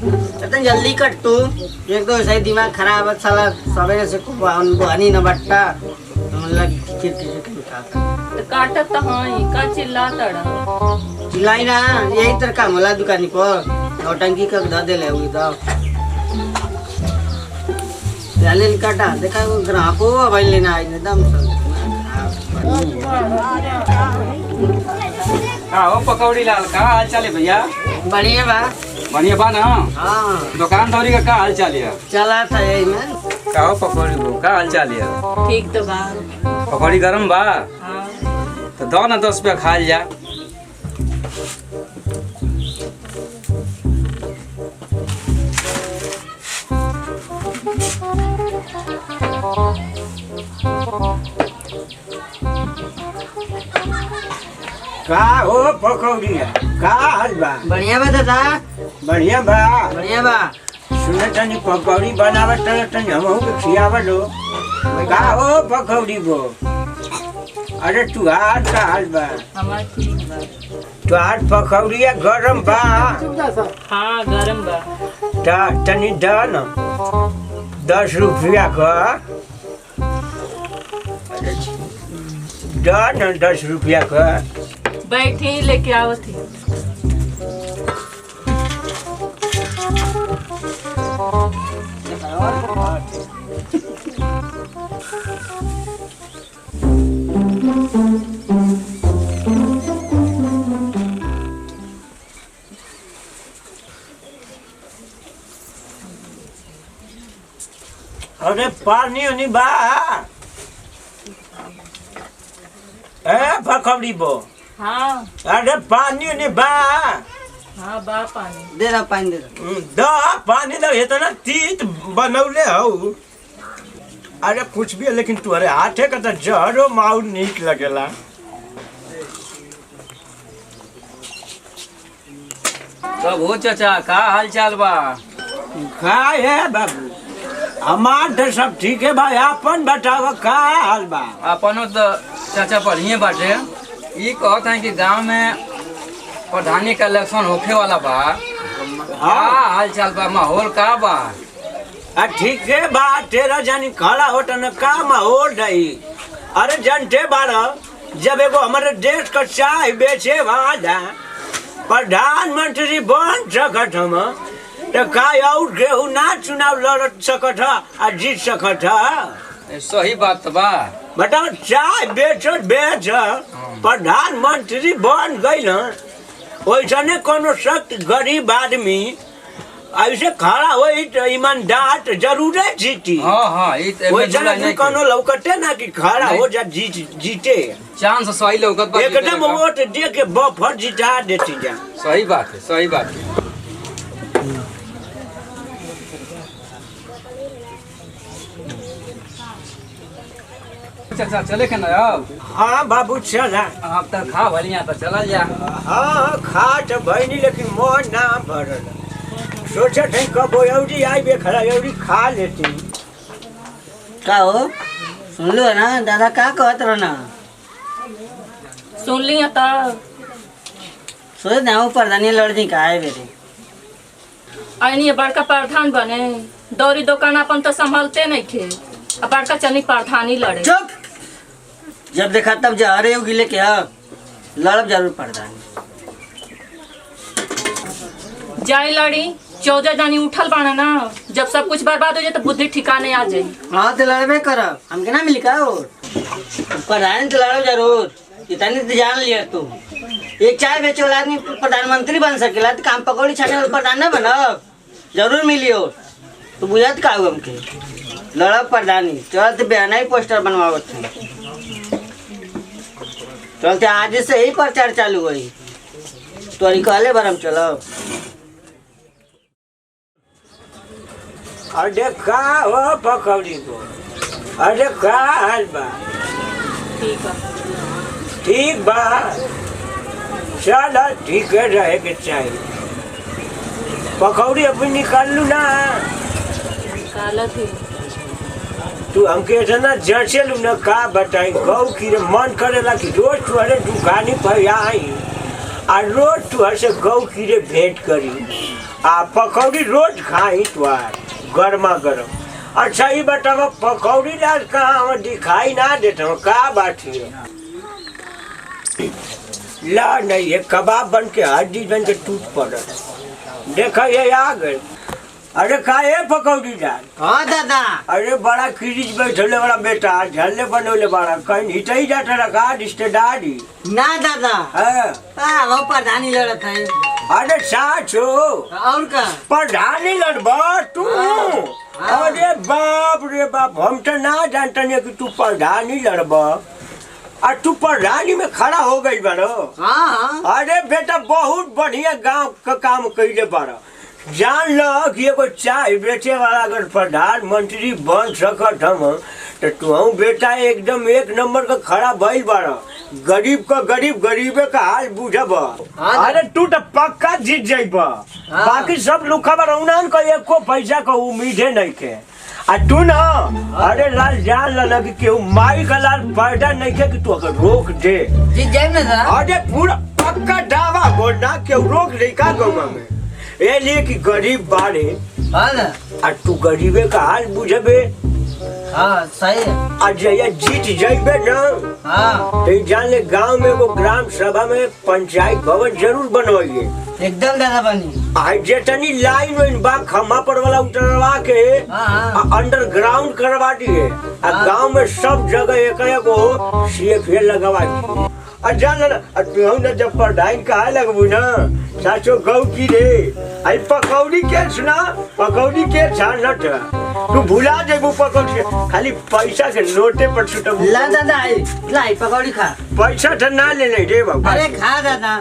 चतन जल्दी कट तू। एक तो सही दिमाग खराब है साला सवेरे से बुहानी न बट्टा मतलब किर तो काटत तो हां का चिल्ला तड़ा चिल्लाई ना यही तर काम होला दुकानी पर नौटंकी का ध दे ले हुई तो जाले काटा देखा ग्राहको अब लेना आई एकदम हो पकौड़ी लाल का हाल चाल है भैया? बढ़िया बा। बढ़िया बा ना? हाँ दुकान दौरी का हाल चाल है? चला था यही में का हो पकौड़ी को का हाल चाल है? ठीक तो बा। पकौड़ी गरम बा? हाँ तो दो ना 10 रुपया खा जा। का हो पकौड़िया का हाल बा? बढ़िया बा दादा। बढ़िया बा। बढ़िया बा। सुने तनी पकौड़ी बनावत तनी हमहू के खियावत हो। का हो पकौड़ी को? अरे तुहार का हाल बा? हमार ठीक बा। तुहार पकौड़िया गरम बा? हाँ गरम बा। तनी द न 10 रुपया का द न 10 रुपया का। बैठी लेके आओ थी। अरे पानी उनी बा? ए पकौड़ी बो हाँ अरे पानी उनी बा? हाँ बा पानी। दे ना पानी दे दो। द पानी द इतना तीत बनौले हो। अरे कुछ भी है लेकिन तुम्हारे हाथे का तो जहरो माउर नीक लगेला। तब हो चाचा का हाल चाल बा? का है बाबू? हमार तो सब ठीक है भाई। अपन बताओ का हाल बा? अपनो तो चाचा बढ़िया बाटे। ये कहत है कि गांव में प्रधानी का इलेक्शन होखे वाला बा। का हाल चाल बा? माहौल का बा? ठीक है बा। तेरा जानी खड़ा होता न का माहौल रही। अरे जनते बारह जब एगो हमारे देश का चाय बेचे वाला प्रधानमंत्री बन सकत हम तो का और केहू ना चुनाव लड़ सकत है जीत सकत है? सही बात बा। बताओ चाय बेच प्रधानमंत्री बन गई न वैसने कोनो सख्त गरीब आदमी ऐसे खड़ा हो तो ईमानदार तो जरूर जीती। हाँ हाँ वैसे कोनो लौकते ना कि खड़ा हो जा जीते। चांस सही लौकत बा। एकदम वोट दे के बफर जिता देती जा। सही बात है सही बात है। चाचा चले के ना अब? हाँ बाबू चला। अब तक खा भलिया तो चला जा। हाँ खा तो भैनी लेकिन मन ना भरल। सोचा थे कब एवरी आई बे खड़ा एवरी खा लेती। का हो सुन लो ना दादा का कहत रहो ना? सुन लिया तो सोच ना वो प्रधानी लड़नी का है बेटे। आइनी बड़का प्रधान बने दौरी दुकान अपन तो संभालते नहीं थे। अब बड़का चनी प्रधानी लड़े। चुप। जब देखा तब जहरे हो गिले के लड़ब जरूर प्रधानी। जाए लड़ी 14 जानी उठल बाना ना। जब सब कुछ बर्बाद हो जाए तो बुद्धि ठिकाने आ जाए। हाँ तो लड़बे करब हमके ना मिली का और प्रधानी तो लड़ब जरूर। इतनी तो जान लिया तू। एक चाय बेचे वाला आदमी प्रधानमंत्री बन सकेला तो काम पकौड़ी छाने वाला प्रधान ना बनब जरूर मिली। और तू बुझत का हो हमके लड़ब प्रधानी। चलते बहना ही पोस्टर बनवावत थे। चलते आज से ही प्रचार चालू हुई तो कहले बरम चलो। अरे का हो पकौड़ी को? अरे का हाल बा? ठीक है ठीक बा। चल ठीक है रहे के चाहिए। पकौड़ी अभी निकाल लू ना। निकाला थी। तू हमके इतना जचे लू ना का बताई गौ की मन करेला कि रोज तुम्हारे दुकानी पर आई आ रोज तुहर से गौ कीड़े भेंट करी आ पकौड़ी रोज खाई तुहार गर्मा गर्म। अच्छा ये बताओ पकौड़ी दाल कहाँ हम दिखाई ना देता हूँ का बात है? ला नहीं ये कबाब बन के हड्डी बन के टूट पड़ा। देखो ये आ गए। अरे का ये पकौड़ी दाल? हाँ दादा। अरे बड़ा क्रीज बैठले बड़ा बेटा झल्ले बनौले बड़ा कहीं हिटई जाता रखा रिश्तेदारी ना दादा। हाँ वो प्रधानी लड़त है। अरे साचो और का प्रधानी लड़बा तू? अरे बाप रे बाप हम तो ना जानते नहीं कि तू प्रधानी लड़बा और तू प्रधानी में खड़ा हो गई बारो। हाँ। अरे बेटा बहुत बढ़िया गांव का काम कइले बारो। जान लो कि एगो चाय बेचे वाला अगर प्रधानमंत्री बन सकत हम तो तू बेटा एकदम एक नंबर का खड़ा भइल बारो। गरीब का गरीब गरीबे का हाल बुझब। अरे तू तो पक्का जीत जाइब। बाकी सब लुखा बरौनान का एको पैसा का उम्मीदे नहीं के। आ तू ना अरे लाल जान ला कि केहू माई का लाल पैदा नहीं के कि तू अगर रोक दे जीत जाए ना दादा। अरे पूरा पक्का दावा बोलना केहू रोक नहीं का गौवा में। ये लिए कि गरीब बाड़े। हाँ ना। आ तू गरीबे का हाल बुझबे। हाँ सही है। आज जया जीत जाइबे ना। हाँ तो जान ले गांव में वो ग्राम सभा में पंचायत भवन जरूर बनवाइए। एकदम दादा बनी। आज जितनी लाइन वाइन बा खम्मा पर वाला उतरवा के अंडरग्राउंड करवा दिए। गांव में सब जगह एक एगो सीएफए लगवा दिए। जान ना तू ना जब पढ़ाई कहा लगबू ना साचो गौ की रे आई पकौड़ी के सुना पकौड़ी के छानट तू भुला जेबू पकौड़ी खाली पैसा के नोटे पर छुटब। ला दादा लाई पकौड़ी खा। पैसा तो ना ले रे बाबू। अरे खा दादा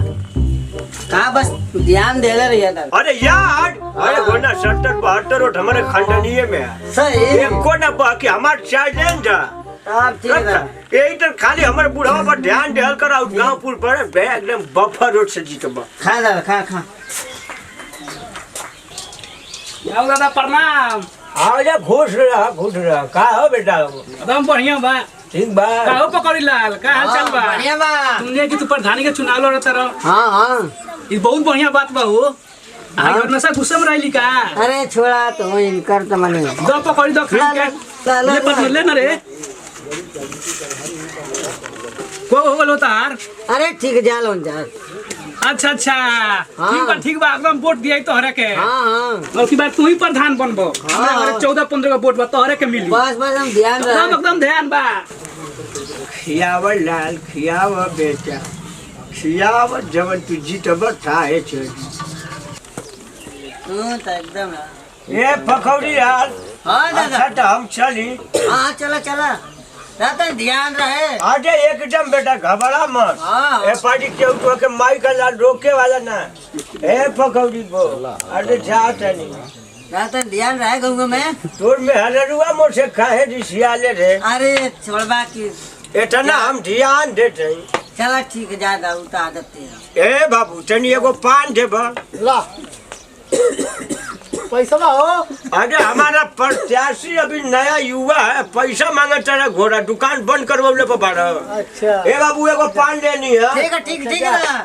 खा बस ध्यान दे ले रही दादा। अरे यार अरे गोना 70-72 रोट हमारे खंडनीय में है। सही एको ना बाकी हमार चैलेंज है। आप ठीक है। यही तो खाली हमारे बुढ़ावा पर ध्यान देहल कर और गांवपुर पर बे एकदम बफर रोड से जीतबा। खा दादा खा खा। आओ दादा प्रणाम। आओ जा खुश रहा का हो बेटा? एकदम बढ़िया बा। ठीक बा। का हो पकौड़ी लाल का हाल चाल बा? बढ़िया बा। सुनिए कि तू प्रधानी के चुनाव लड़त रहो। हाँ हाँ ये बहुत बढ़िया बात बा हो। आज नशा गुस्से में रहली का? अरे छोड़ा तो इनकर तो मने दो पकौड़ी दो खा के ले पर ले ना रे। को हो गलो तार? अरे ठीक जा लो जा। अच्छा हाँ। ठीक बा एकदम वोट दिया तोहरे के। हाँ और की बात तू ही प्रधान बनबो। हमरा 14-15 का वोट बा तोहरे के मिली। बस हम ध्यान रख। एकदम ध्यान बा। खियाव लाल खियाव बेटा खियाव जब तू जीतब थाहे छ। तो एकदम ये पकौड़ी लाल। हाँ दादा। अच्छा तो हम चली। हाँ चला चला दादा ध्यान रहे। आजे एकदम बेटा घबरा मत। हाँ। ए पार्टी के तो के माई का लाल रोके वाला ना। ए पकौड़ी को अरे जात नहीं दादा ध्यान रहे गंगा में। तोर में हलरुआ मोसे खाए दिसियाले रे। अरे छोड़बा की इतना हम ध्यान देते हैं। चला ठीक है जा दाऊ तो आदत है। ए बाबू तनी एगो पान देबा। ला पैसा ला हो। अरे हमारा प्रत्याशी अभी नया युवा है पैसा मांगता है घोड़ा दुकान बंद करवले पर बाड़ा। अच्छा ए बाबू एगो पान लेनी है। ठीक है ना।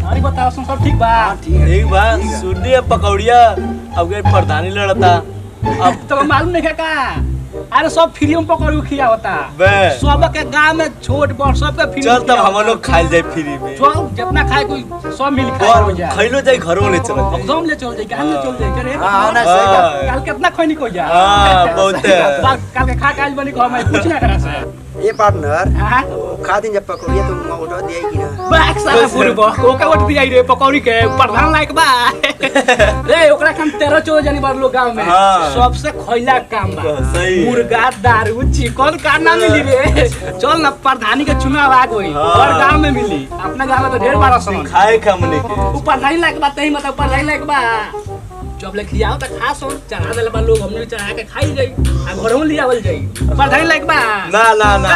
अरे बताओ सब ठीक बा? ठीक बा। सुनिए पकौड़िया अब गए प्रधानी लड़ता। अब तो मालूम नहीं है का? अरे सब फ्री में पकौड़ी खिया होता। बे सब के गांव में छोट बड़ सब के फ्री। चल तब हम लोग खाइल जाए फ्री में। चल जितना खाए कोई सब मिल खाए हो जाए। खैलो जाए घरों ले चल। एकदम ले चल जाए गांव में चल जाए करे। हाँ, ना, सही बात। कल कितना खैनी को जा। हाँ, बहुत है। कल के खा काल बनी घर में कुछ ना करा से। ये पार्टनर हां खा दिन जब पकौड़िया तुम ऑर्डर दिएगी ना। बैक साला पूरी बक ओके वोट दिया रे पकौड़ी के प्रधान लायक बा। रे ओकरा हम 13-14 जनी बार लोग गांव में हाँ। सबसे खइला काम बा। सही है। मुर्गा दारू चिकन का ना मिली रे। चल ना प्रधानी के चुनाव आ गई हाँ। हर गांव में मिली। अपना गांव में तो ढेर बार सन खाए खामने के ऊपर नहीं लायक बा तही मतलब ऊपर नहीं लायक बा। जब ले खियाओ त खा सो चढ़ा देले बा लोग हमने चढ़ा के खाई जाई आ घरों ले आवल जाई। प्रधानी लायक बा ना ना ना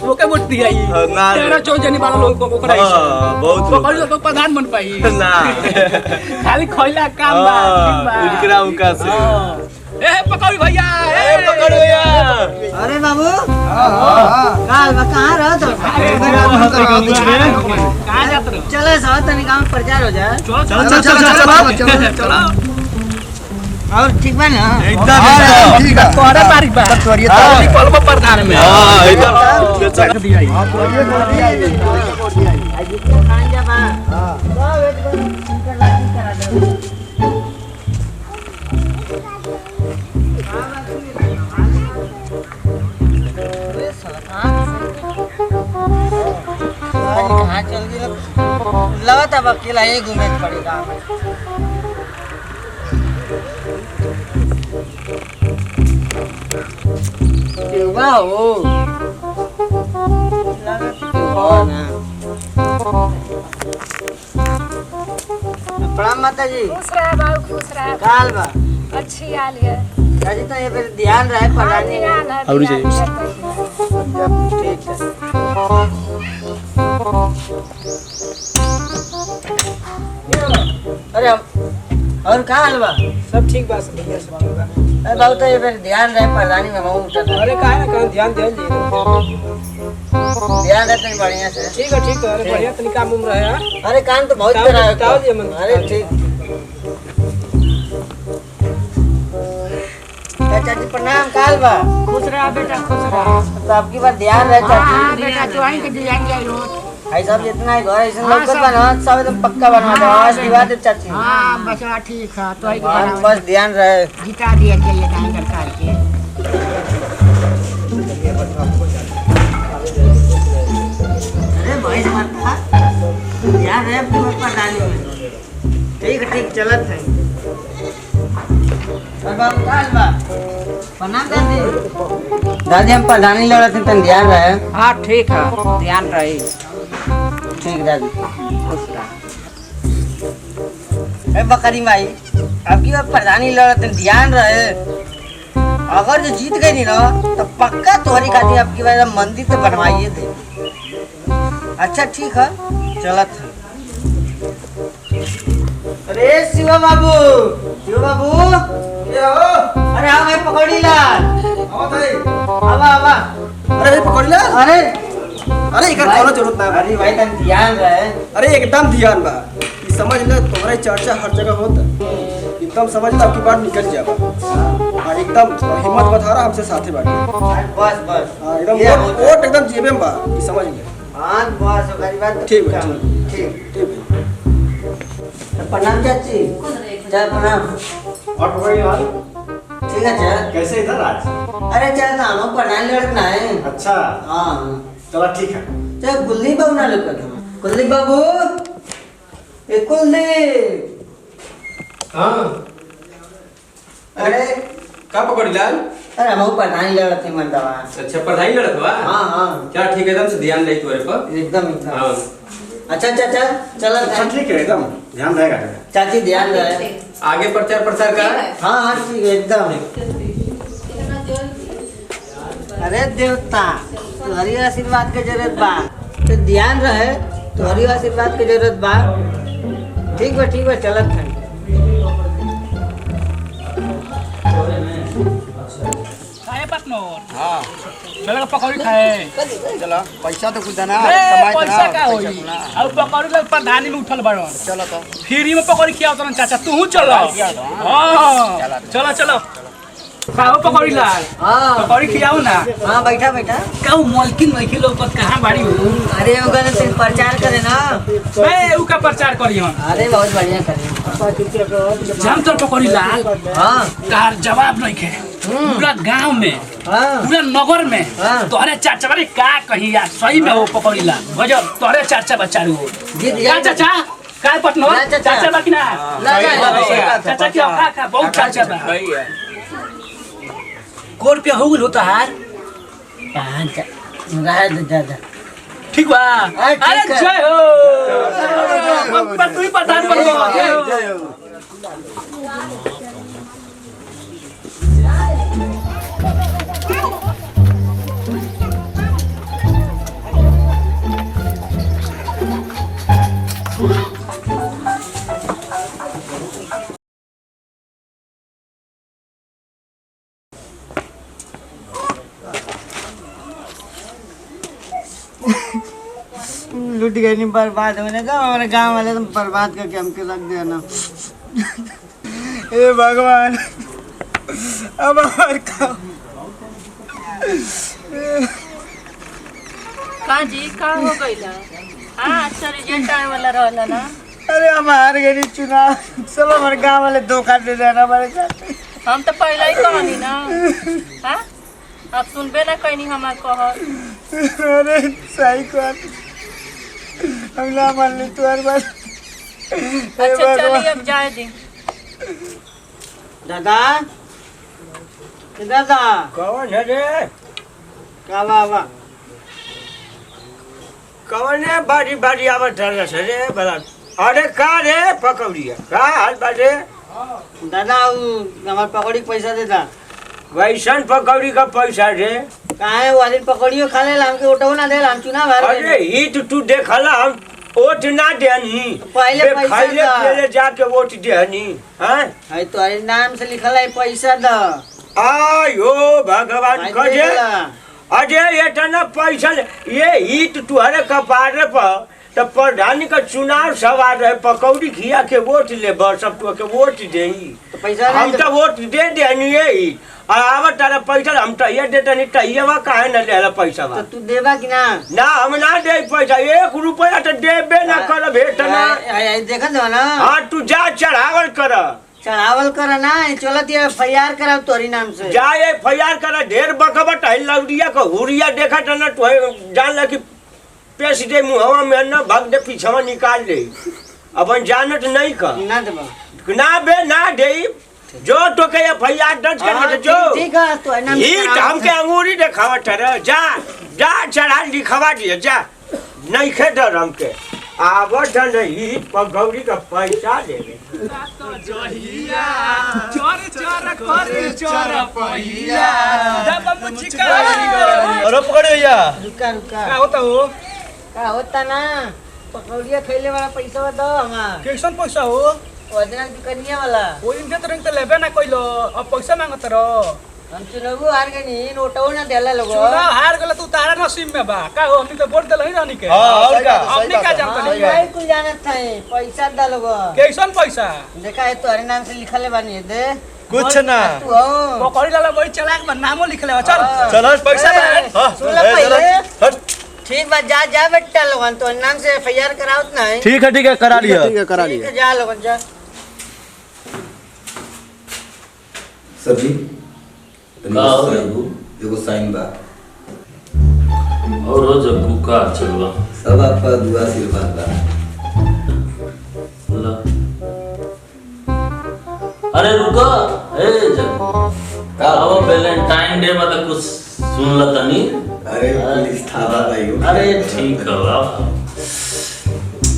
ओके वोट दिया ही हाँ, ना रे। 13-14 जनी बार लोग को ओकरा हाँ, बहुत लोग। पकड़ तो प्रधान बन पाई ना खाली खइला काम बा ठीक बा। इनकरा उनका से हाँ। ए पकौड़ी भैया ए पकड़ भैया अरे बाबू काल बा कहाँ रह तो कहाँ जात रहो चले सो तनी गांव में प्रचार हो जाए चलो और ठीक बा ना एकदम ठीक है तोरे तारीख बा तोरी कलम प्रधान में हां एकदम चक दिया आज तो खान जा बा हां वेट कर उनका लाठी करा दे अरे साला कहाँ चल गई लगा था अकेला ही घूमे पड़ेगा क्यों हो प्रणाम माता जी खुश रह बाबू खुश रह काल बा अच्छी हाल है दादी तो ये फिर ध्यान रहे पढ़ाने में और जी। ठीक है अरे और कहाँ हलवा सब ठीक बा सब भैया सब ठीक बा अरे बाबू तो ये फिर ध्यान रहे पढ़ाने में मैं उठा था अरे काहे ना कहाँ ध्यान दे जी ध्यान रहते बढ़िया से ठीक है अरे बढ़िया तनी काम उम रहे हैं अरे कान तो बहुत ताऊ- करा है ताऊ जी मन- अरे ठीक चाचा जी प्रणाम काल बा खुश रह बेटा खुश रह तो आपकी बात ध्यान रहे चाची हाँ बेटा तो आई के डिजाइन जाई हो भाई साहब जितना है घर ऐसे लोग बना सब एकदम पक्का बनवा दो आवाज दिवा दे चाची हाँ बस ठीक है तो आई के हाँ, बनाओ। बस ध्यान रहे जिता दिया जाइए दान सरकार के अरे भाई माता ध्यान रहे अपनी बात पर डाली में ठीक चलत है और बाबू काल बा प्रणाम दादी दादी हम प्रधानी लड़त हैं तन ध्यान रहे हाँ ठीक है ध्यान रही ठीक दादी अरे बकरी माई आपकी बात प्रधानी लड़त हैं ध्यान रहे अगर जो जीत गई नहीं ना तो पक्का तोहरी खाती आपकी बात मंदिर तो बनवाइए थे अच्छा ठीक है चलत है अरे शिवा बाबू ये हो अरे हाँ भाई पकौड़ी लाल आवा अरे पकड़ ले अरे अरे इकर कोनो जरूरत ना बा। अरे भाई तन ध्यान रहे अरे एकदम ध्यान बा ई समझ ले तुम्हारी चर्चा हर जगह होता एकदम समझ ले आपकी बात निकल जाए और एकदम हिम्मत बता रहा हमसे साथे बाटे बस हाँ एकदम ये वोट एकदम जेबे में बा ई समझ ले हाँ बस हमारी बात ठीक है, ठीक ठीक है तो प्रणाम चाची चल प्रणाम ठीक है चल कैसे इधर आज अरे चल तो हम प्रणाम लड़ना है अच्छा हाँ चलो ठीक है चल कुलदीप बाबू ना लोग कुलदीप बाबू ए कुलदीप हां अरे का पकड़ लाल अरे हम प्रधान लड़ते मर्दवा अच्छा पढ़ाई लड़त बा हाँ हाँ क्या ठीक है एकदम से ध्यान नहीं तुम्हारे पर एकदम हां अच्छा चल अच्छा ठीक है एकदम ध्यान रहेगा चाची ध्यान रहे आगे प्रचार प्रसार का हाँ हाँ ठीक है एकदम अरे देवता तुम्हारी आशीर्वाद के जरूरत बा तो ध्यान रहे तुम्हारी आशीर्वाद के जरूरत बा ठीक बा चलत है खाए पार्टनर हां चलो पकौड़ी खाए चलो पैसा तो कुछ देना ए पैसा का होई अब पकौड़ी लोग प्रधानी में उठल बाड़न चलो तो फ्री में पकौड़ी खियाओ तो चाचा तू चलो हां चलो खाओ पकौड़ी लाल हाँ पकौड़ी खियाओ ना हाँ बैठा कहू मलकिन नहीं लोग कहाँ बाड़ी हो अरे वो गलत से प्रचार करे ना मैं ऊ का प्रचार करी हम अरे बहुत बढ़िया करे जाम तो पकौड़ी लाल हाँ कार जवाब नहीं के पूरा गांव में हाँ पूरा नगर में हाँ। तोहरे चाचा बारे का कही यार सही में वो पकौड़ी लाल गजब तोहरे चाचा बच्चा हो जीत क्या गया चाचा का पटनो ना चाचा। चाचा बाकी ना चाचा क्या खा बहुत चाचा बा को रुपया हो गल होता हार पाँच रह दे दादा ठीक बा अरे ठीक अरे है। जय हो तू ही प्रधान बन गो जय हो लूट गई नहीं, बर्बाद होने का हमारे गांव वाले तुम बर्बाद करके हमके रख दिया ना। हे भगवान, अब हमारे का जी का हो गइला? हाँ अच्छा रिजल्ट आए वाला रहला ना। अरे हम हार गए चुनाव, सब हमारे गांव वाले धोखा दे रहे ना हमारे साथ। हम तो पहले ही कहनी ना। हाँ आप सुनबे ना कहनी हमार कहल। अरे सही कर, हम ना मान ली तुम्हारी बात। अच्छा चलिए अब जाए दी। दादा दादा कौन है रे? का बाबा कौन है? बारी बारी आवत है रे बड़ा। अरे का रे पकौड़िया, का हाल बाटे? दादा हमारे पकौड़ी के पैसा देता। वैसन पकौड़ी का पैसा रे? कहाँ है वो दिन पकौड़ियो खा ले, हमके उठो ना दे, हम चुनाव हार गए। अरे ही तो तू देखला हम वोट ना देनी, पहले पैसा खाइले दा। पहले जाके वोट देनी। हैं है तुम्हारे नाम से लिखल है पैसा द। आयो भगवान कहे अरे ये तना पैसा ये ही तो तुहरे कपारे पर तो प्रधानी का चुनाव सवाल रहे, पकौड़ी खिया के वोट ले बस, सब तो के वोट दे। पैसा हम तो वोट दे देनी यही और आवत तारा पैसा हम तो ये देते नहीं, तो ये वा काहे न ले पैसा तो तू देबा कि ना? ना हम ना दे पैसा, 1 रुपया तो देबे ना कर भेट ना। देखा दो ना। हाँ तू जा चढ़ावल कर, चढ़ावल कर ना, चलत ये FIR कराओ तोरी नाम से। जा FIR कर, ढेर बकबट है लौड़िया का हुरिया देखा था ना तो जान ला कि पेश दे मुहवा में ना भाग दे पीछवा निकाल दे, अपन जानत नहीं कर ना देबा ना बे ना दे जो तो के FIR दर्ज कर जो। ठीक है तो नाम ही हमके अंगूरी देखावा ठहर, जा जा चढ़ा लिखवा दिए जा, नहीं खे डर हमके आवत नहीं पगौड़ी का पैसा देवे। अरे पकड़ भैया, रुका रुका, का होता हो? का होता ना, पकौड़िया खैले वाला पैसा दो हमार। कैसन पैसा हो? वजना दुकनिया वाला। कोई दिन तो रंग तो लेबे ना कइलो, अब पैसा मांगत रहो। हम चुनाव हार गए नी, नोटो ना देला लोगो। चुनाव हार गला तू तारा नसीब में बा। का हो हमनी तो वोट देल ही रहनी के। हाँ और क्या? हमनी का जानत हाँ, नहीं। भाई कुल जानत था, पैसा दा लोगो। कैसन पैसा? देखा है तुम्हारे नाम से लिखल है बानी दे। कुछ ना। तू हो पकौड़ी लाला वही चला के नामो लिख ले। चल चलो पैसा ए, हाँ, सुन ले ए, चलो, पहले। हट। ठीक बात, जा जा बेटा लोगन, तो नाम से FIR कराओ ना है। ठीक है करा लिया। ठीक है करा ठीक लिया। है, जा लोगन जा। सभी एगो साइन बा और रोज जग्गू का चलवा सब आपका दुआ आशीर्वाद बा। ला। अरे रुको, ए जग्गू आओ, वैलेंटाइन डे मतलब कुछ सुन ल तनी। अरे पुलिस थाना भाई। अरे ठीक है आओ।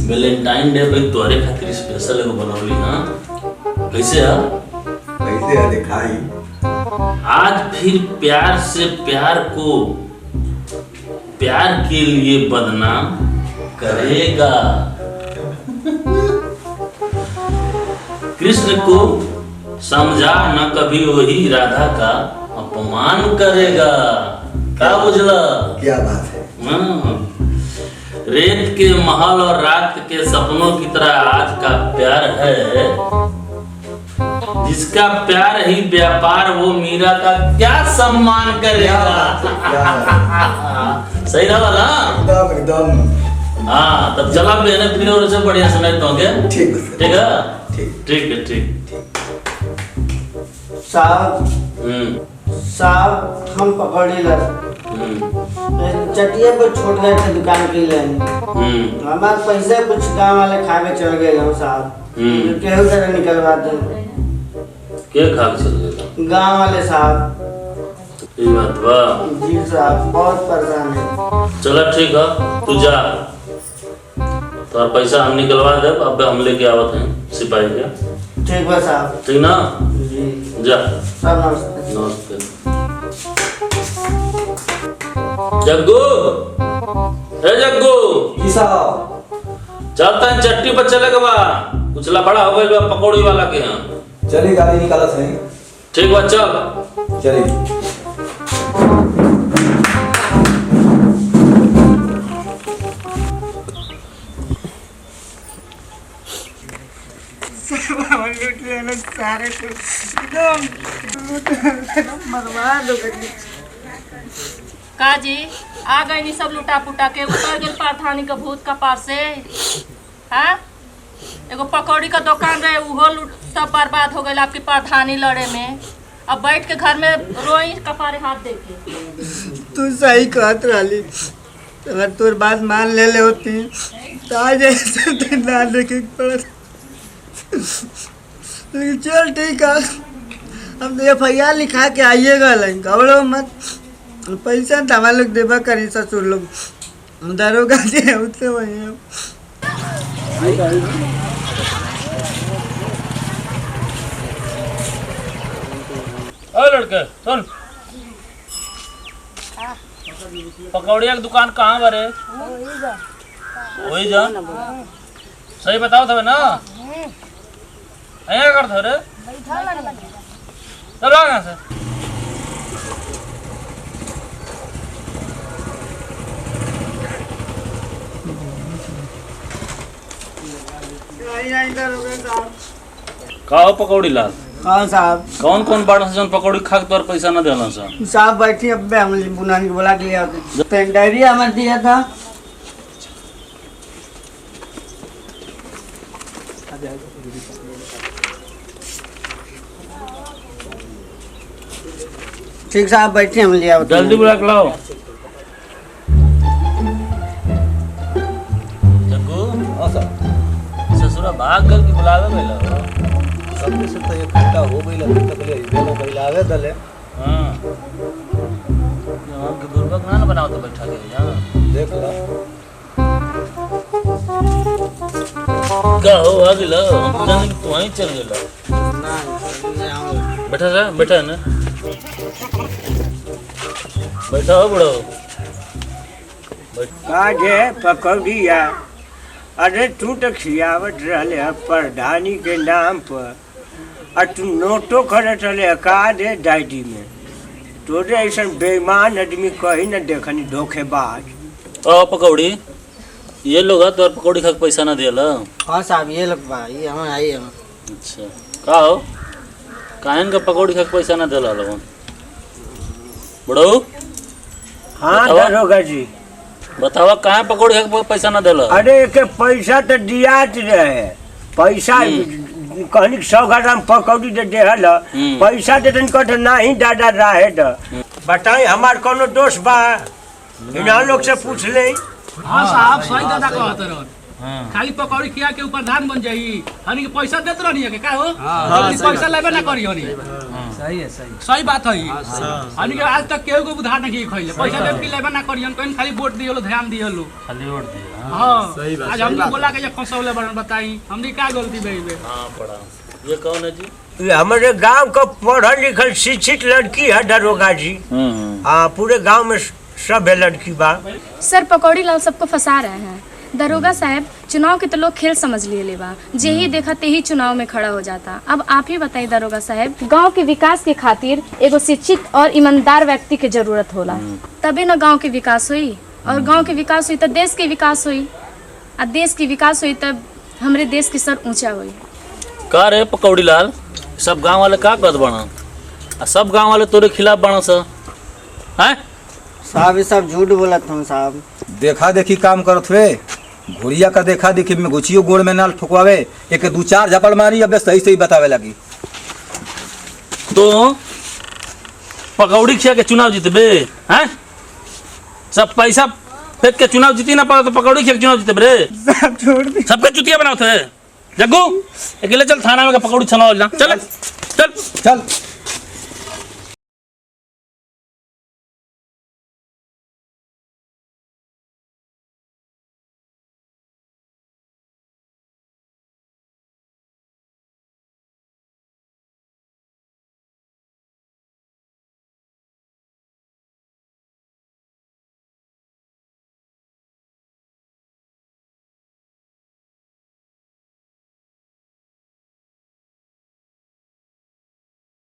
वैलेंटाइन डे पे तोरे खातिर स्पेशल एगो बनौली। हां कैसे है? कैसे है दिखाई? आज फिर प्यार से प्यार को प्यार के लिए बदनाम करेगा। कृष्ण को समझा न कभी वही राधा का अपमान करेगा। क्या बुझला? क्या बात है? रेत के महल और रात के सपनों की तरह आज का प्यार है। जिसका प्यार ही व्यापार, वो मीरा का क्या सम्मान करेगा। सही रहा ना? एकदम एकदम। हाँ तब चला मेहनत भी और से बढ़िया सुनाई तो ठीक है। ठीक ठीक है ठीक। साहब साहब हम पकौड़ी ला चटिया पर छोड़ गए थे दुकान के लिए। हमारे पैसे कुछ गांव वाले खा के चल गए हम साहब। केहू तरह निकलवा दे। के खा के चल गए? गांव वाले साहब। ये बात बा? जी साहब बहुत परेशान है। चलो ठीक है, तू जा, तो पैसा हम निकलवा दे। अब हम लेके आवत हैं सिपाही के। ठीक है साहब। ठीक ना? जी जा। सब नमस्ते। नमस्ते। जग्गू, ए जग्गू, की साहब चलता है चट्टी पर चलेगा बा, कुछ लफड़ा हो गइल बा पकौड़ी वाला के यहाँ। चली गाड़ी निकाला सही। ठीक बा चल। चली। लूट लेना सारे को एकदम बर्बाद हो गई। काजी आ गई नी सब लुटा पुटा के उतर गेल पारथानी के भूत कपार से। हाँ एगो पकौड़ी का दुकान रहे उहो लूट सब बर्बाद हो गई आपकी पारथानी लड़े में। अब बैठ के घर में रोई कपारे हाथ दे के। तू सही कहत रही, अगर तोर बात मान ले होती तो आज ऐसे दिन ना देखे पड़त। लेकिन चल ठीक है, अब तो FIR लिखा के आइएगा, लेकिन घबरो मत। पैसा तो हमारे लोग देवा करी ससुर लोग, दरोगा जी उससे वही। ओ लड़के सुन, पकौड़िया की दुकान कहाँ बारे? वही जा सही बताओ तबे ना। क्या करते हो रे? चलो यहाँ से। कहो पकौड़ी लाल। हाँ साहब। कौन कौन बाड़ा से पकौड़ी खा के तोर पैसा न देला सन? साहब बैठी अब हम बुनानी बोला के लिया पेन डायरी हमारे दिया था। ठीक साहब बैठे हम लिया। जल्दी बुला के लाओ। जग्गू ससुरा भाग गल की बुलावे गइला सबसे से तो एक घंटा हो गई लगी तक ले देना बइलावे दले। हां यहाँ के बुर्बक ना बनाओ तो बैठा के यहाँ देख ला का हो आ गेला। हम जाने कि तू वहीं चल गेला। बैठा जा, बैठा ना, बैठा हो बड़ो। काजे पकौड़िया, अरे तू तो खियावत रहे प्रधानी के नाम पर, और तू नोटो करत रहे का दे डायरी में। तोरे ऐसा बेईमान आदमी कहीं न देखनी, धोखेबाज। ओ पकौड़ी ये लोग है तोर पकौड़ी खा के पैसा ना देला? हाँ साहब ये लोग बा, ये हम आई हम। अच्छा का हो काहन का पकौड़ी खा के पैसा ना देला लोगन? बड़ो हाँ दरोगा जी बतावा कहाँ पकौड़ी खा के पैसा ना देला? अरे के पैसा तो दियात रहे, पैसा कहनी 100 ग्राम पकौड़ी दे देहल, पैसा दे तन कट नहीं दादा रहे द। बताई हमार कोनो दोस्त बा? इन्हा लोग से पूछ ले। हाँ साहब सही दादा कहत रहन। खाली पकौड़ी खिया के ऊपर धान बन जाई, हनी के पैसा देत रहनी है के का हो? जल्दी पैसा लेबे ना करी हनी। सही है, सही बात है। हनी के आज तक केहू को उधार नहीं खइले, पैसा दे के लेबे ना करी हन, कहीं खाली वोट दियो लो, ध्यान दियो लो, खाली वोट दिया। हां सही बात। आज हमने बोला के फंसौले बड़न, बताई हमनी का गलती भइबे? हां पड़ा। ये कौन है जी? ये हमारे गांव का पढ़ल लिखल शिक्षित लड़की है दरोगा जी। हाँ पूरे गांव में सब है लड़की बा। सर पकौड़ी लाल सबको फंसा रहे हैं। दरोगा साहब चुनाव के तो लोग खेल समझ लिए लेबा, जे ही देखा ते ही चुनाव में खड़ा हो जाता। अब आप ही बताइए दरोगा साहब, गांव के विकास के खातिर एगो शिक्षित और ईमानदार व्यक्ति के जरूरत होला, तबे न गांव के विकास हुई, और गांव के विकास हुई तो देश के विकास हुई, और देश के विकास हुई तब हमारे देश की सर ऊंचा हुई। का रे पकौड़ी लाल, सब गांव वाले का कहत बना? सब गांव वाले तोरे खिलाफ बना सा? हैं साहब ये सब झूठ बोलत हम साहब। देखा देखी काम करत हुए, घुड़िया का देखा देखी में गुचियो गोड़ में नाल ठुकवावे, एक 2-4 झपड़ मारी, अब सही सही बतावे लगी। तो पकौड़ी खिया के चुनाव जीतबे? हैं सब पैसा फेंक के चुनाव जीती ना पाओ तो पकौड़ी खिया के चुनाव जीतबे रे? सब छोड़ दे, सबके चुतिया बनाओ थे। जग्गू अकेले चल थाना में पकौड़ी छनाओ। चल चल चल